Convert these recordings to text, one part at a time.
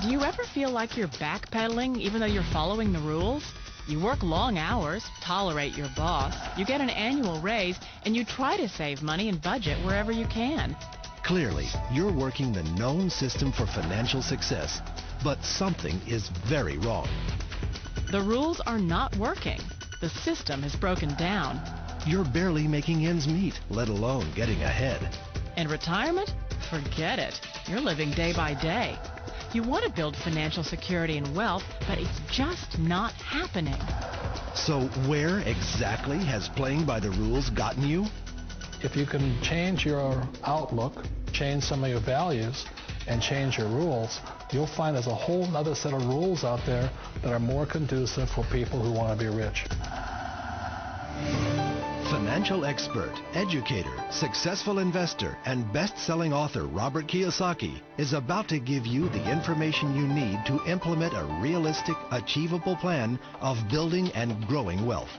Do you ever feel like you're backpedaling even though you're following the rules? You work long hours, tolerate your boss, you get an annual raise, and you try to save money and budget wherever you can. Clearly, you're working the known system for financial success, but something is very wrong. The rules are not working. The system is broken down. You're barely making ends meet, let alone getting ahead. And retirement? Forget it. You're living day by day. You want to build financial security and wealth, but it's just not happening. So where exactly has playing by the rules gotten you? If you can change your outlook, change some of your values, and change your rules, you'll find there's a whole other set of rules out there that are more conducive for people who want to be rich. Financial expert, educator, successful investor, and best-selling author Robert Kiyosaki is about to give you the information you need to implement a realistic, achievable plan of building and growing wealth.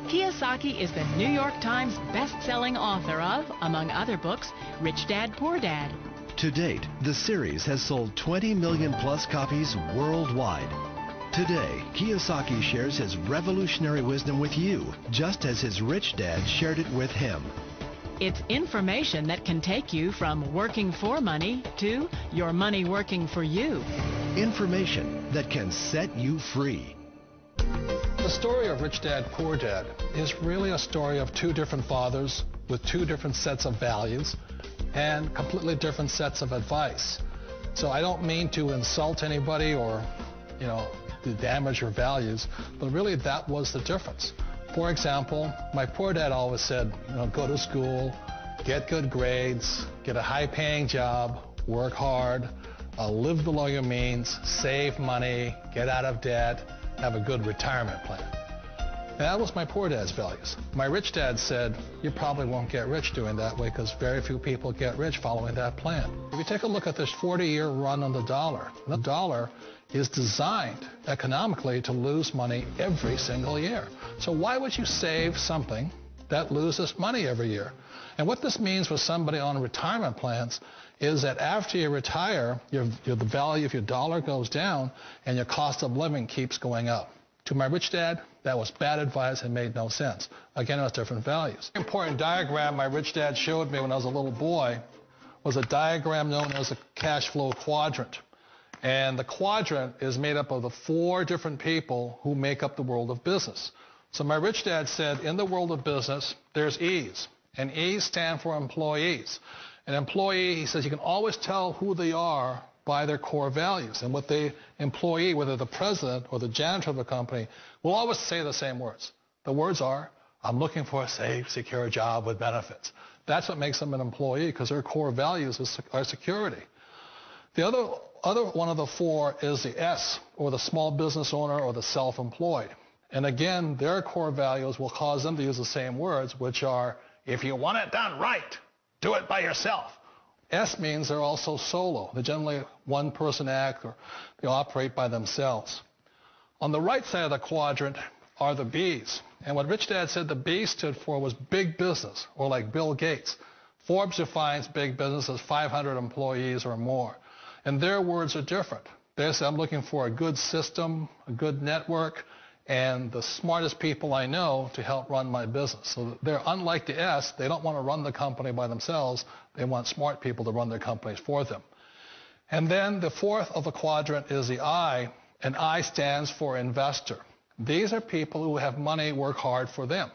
Kiyosaki is the New York Times best-selling author of, among other books, Rich Dad, Poor Dad. To date, the series has sold 20 million plus copies worldwide. Today, Kiyosaki shares his revolutionary wisdom with you, just as his rich dad shared it with him. It's information that can take you from working for money to your money working for you. Information that can set you free. The story of Rich Dad, Poor Dad is really a story of two different fathers with two different sets of values and completely different sets of advice. So I don't mean to insult anybody or, to damage your values, but really that was the difference. For example, my poor dad always said, go to school, get good grades, get a high-paying job, work hard, live below your means, save money, get out of debt, have a good retirement plan. And that was my poor dad's values. My rich dad said, you probably won't get rich doing that way because very few people get rich following that plan. If you take a look at this 40-year run on the dollar is designed economically to lose money every single year. So why would you save something that loses money every year? And what this means for somebody on retirement plans is that after you retire, the value of your dollar goes down and your cost of living keeps going up. To my rich dad, that was bad advice and made no sense. Again, it was different values. An important diagram my rich dad showed me when I was a little boy was a diagram known as a cash flow quadrant. And the quadrant is made up of the four different people who make up the world of business. So my rich dad said, in the world of business, there's E's. And E's stand for employees. An employee, he says, you can always tell who they are by their core values. And what the employee, whether the president or the janitor of the company, will always say the same words. The words are, I'm looking for a safe, secure job with benefits. That's what makes them an employee, because their core values are security. The other one of the four is the S, or the small business owner or the self-employed. And again, their core values will cause them to use the same words, which are, if you want it done right, do it by yourself. S means they're also solo. They're generally one-person act, or they operate by themselves. On the right side of the quadrant are the B's. And what Rich Dad said the B stood for was big business, or like Bill Gates. Forbes defines big business as 500 employees or more. And their words are different. They say, I'm looking for a good system, a good network, and the smartest people I know to help run my business. So they're unlike the S. They don't want to run the company by themselves. They want smart people to run their companies for them. And then the fourth of the quadrant is the I, and I stands for investor. These are people who have money work hard for them.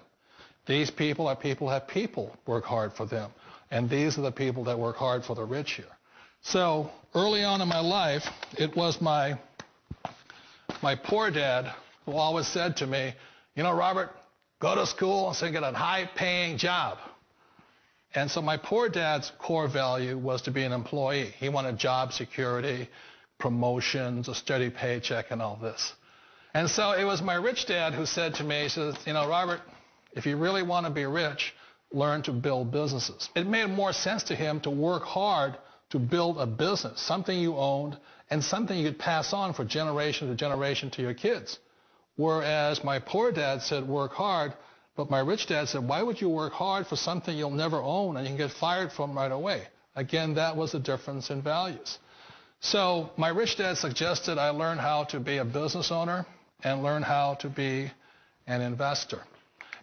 These people are people who have people work hard for them. And these are the people that work hard for the rich here. So early on in my life, it was my poor dad who always said to me, Robert, go to school and get a high-paying job. And so my poor dad's core value was to be an employee. He wanted job security, promotions, a steady paycheck, and all this. And so it was my rich dad who said to me, he says, Robert, if you really want to be rich, learn to build businesses. It made more sense to him to work hard to build a business, something you owned and something you could pass on for generation to generation to your kids. Whereas my poor dad said work hard, but my rich dad said, why would you work hard for something you'll never own and you can get fired from right away? Again, that was the difference in values. So my rich dad suggested I learn how to be a business owner and learn how to be an investor.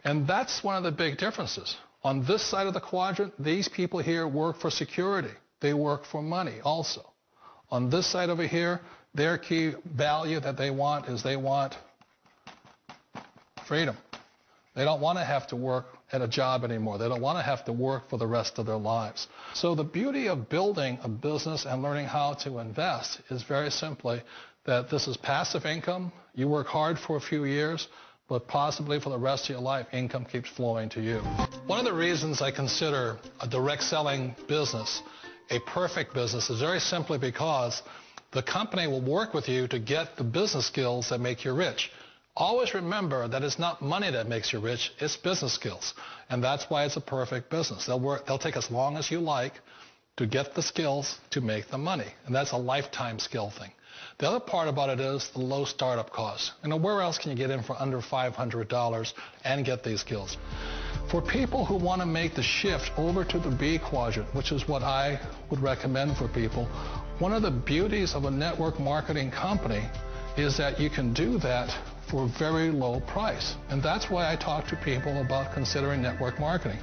And that's one of the big differences. On this side of the quadrant, these people here work for security. They work for money also. On this side over here, their key value that they want is they want freedom. They don't want to have to work at a job anymore. They don't want to have to work for the rest of their lives. So the beauty of building a business and learning how to invest is very simply that this is passive income. You work hard for a few years, but possibly for the rest of your life, income keeps flowing to you. One of the reasons I consider a direct selling business a perfect business is very simply because the company will work with you to get the business skills that make you rich. Always remember that it's not money that makes you rich, it's business skills. And that's why it's a perfect business. They'll take as long as you like to get the skills to make the money. And that's a lifetime skill thing. The other part about it is the low startup cost. Where else can you get in for under $500 and get these skills? For people who want to make the shift over to the B quadrant, which is what I would recommend for people, one of the beauties of a network marketing company is that you can do that for a very low price. And that's why I talk to people about considering network marketing.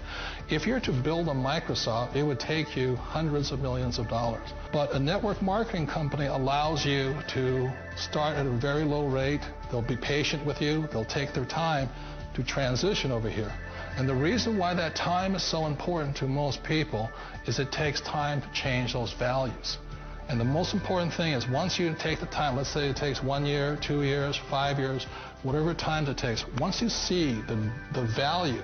If you're to build a Microsoft, it would take you hundreds of millions of dollars. But a network marketing company allows you to start at a very low rate. They'll be patient with you. They'll take their time to transition over here. And the reason why that time is so important to most people is it takes time to change those values. And the most important thing is once you take the time, let's say it takes 1 year, 2 years, 5 years, whatever time it takes, once you see the value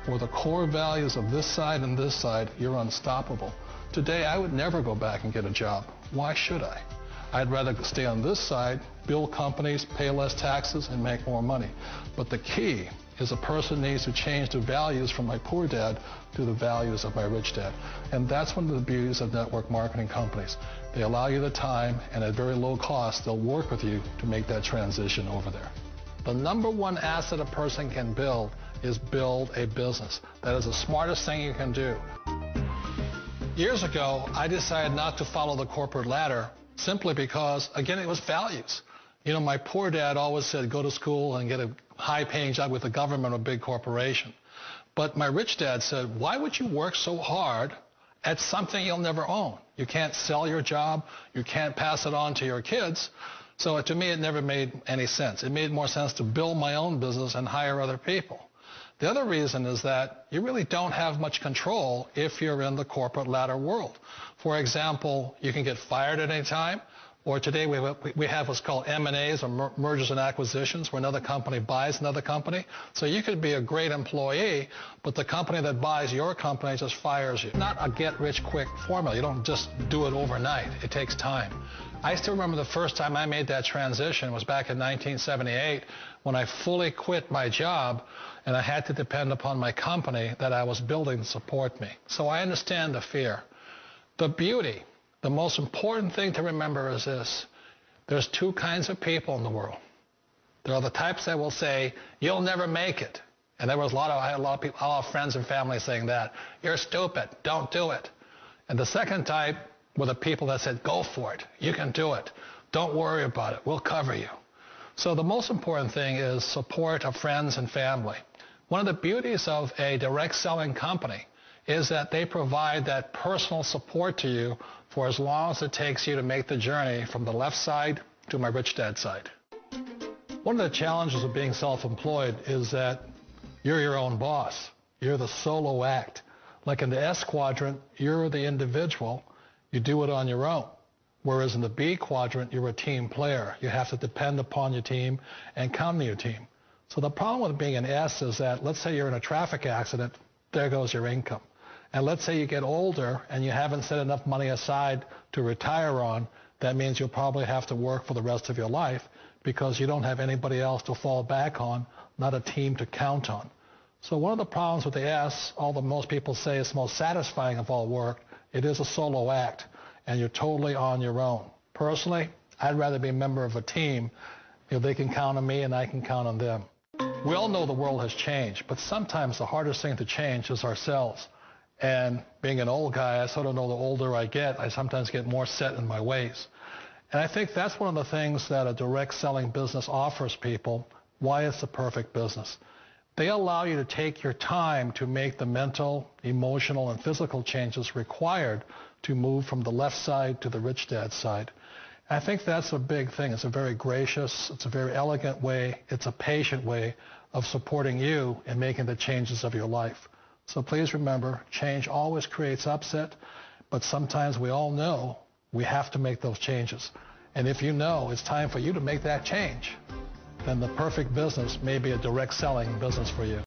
or the core values of this side and this side, you're unstoppable. Today, I would never go back and get a job. Why should I? I'd rather stay on this side, build companies, pay less taxes, and make more money. But the key is a person needs to change the values from my poor dad to the values of my rich dad. And that's one of the beauties of network marketing companies. They allow you the time, and at very low cost, they'll work with you to make that transition over there. The number one asset a person can build is build a business. That is the smartest thing you can do. Years ago, I decided not to follow the corporate ladder simply because, again, it was values. My poor dad always said, go to school and get a high-paying job with the government or a big corporation. But my rich dad said, why would you work so hard at something you'll never own? You can't sell your job. You can't pass it on to your kids. So to me, it never made any sense. It made more sense to build my own business and hire other people. The other reason is that you really don't have much control if you're in the corporate ladder world. For example, you can get fired at any time. Or today we have what's called M&As, or mergers and acquisitions, where another company buys another company. So you could be a great employee, but the company that buys your company just fires you. Not a get-rich-quick formula. You don't just do it overnight. It takes time. I still remember the first time I made that transition was back in 1978 when I fully quit my job and I had to depend upon my company that I was building to support me. So I understand the fear. The beauty. The most important thing to remember is this. There's two kinds of people in the world. There are the types that will say, you'll never make it. And I had a lot of people, a lot of friends and family saying that. You're stupid. Don't do it. And the second type were the people that said, go for it. You can do it. Don't worry about it. We'll cover you. So the most important thing is support of friends and family. One of the beauties of a direct selling company is that they provide that personal support to you for as long as it takes you to make the journey from the left side to my rich dad side. One of the challenges of being self-employed is that you're your own boss. You're the solo act. Like in the S quadrant, you're the individual. You do it on your own. Whereas in the B quadrant, you're a team player. You have to depend upon your team and count on your team. So the problem with being an S is that, let's say you're in a traffic accident, there goes your income. And let's say you get older and you haven't set enough money aside to retire on, that means you'll probably have to work for the rest of your life because you don't have anybody else to fall back on, not a team to count on. So one of the problems with the S, although most people say it's the most satisfying of all work, it is a solo act, and you're totally on your own. Personally, I'd rather be a member of a team. They can count on me and I can count on them. We all know the world has changed, but sometimes the hardest thing to change is ourselves. And being an old guy, I sort of know the older I get, I sometimes get more set in my ways. And I think that's one of the things that a direct selling business offers people, why it's the perfect business. They allow you to take your time to make the mental, emotional, and physical changes required to move from the left side to the rich dad side. And I think that's a big thing. It's a very gracious, it's a very elegant way, it's a patient way of supporting you in making the changes of your life. So please remember, change always creates upset, but sometimes we all know we have to make those changes. And if you know it's time for you to make that change, then the perfect business may be a direct selling business for you.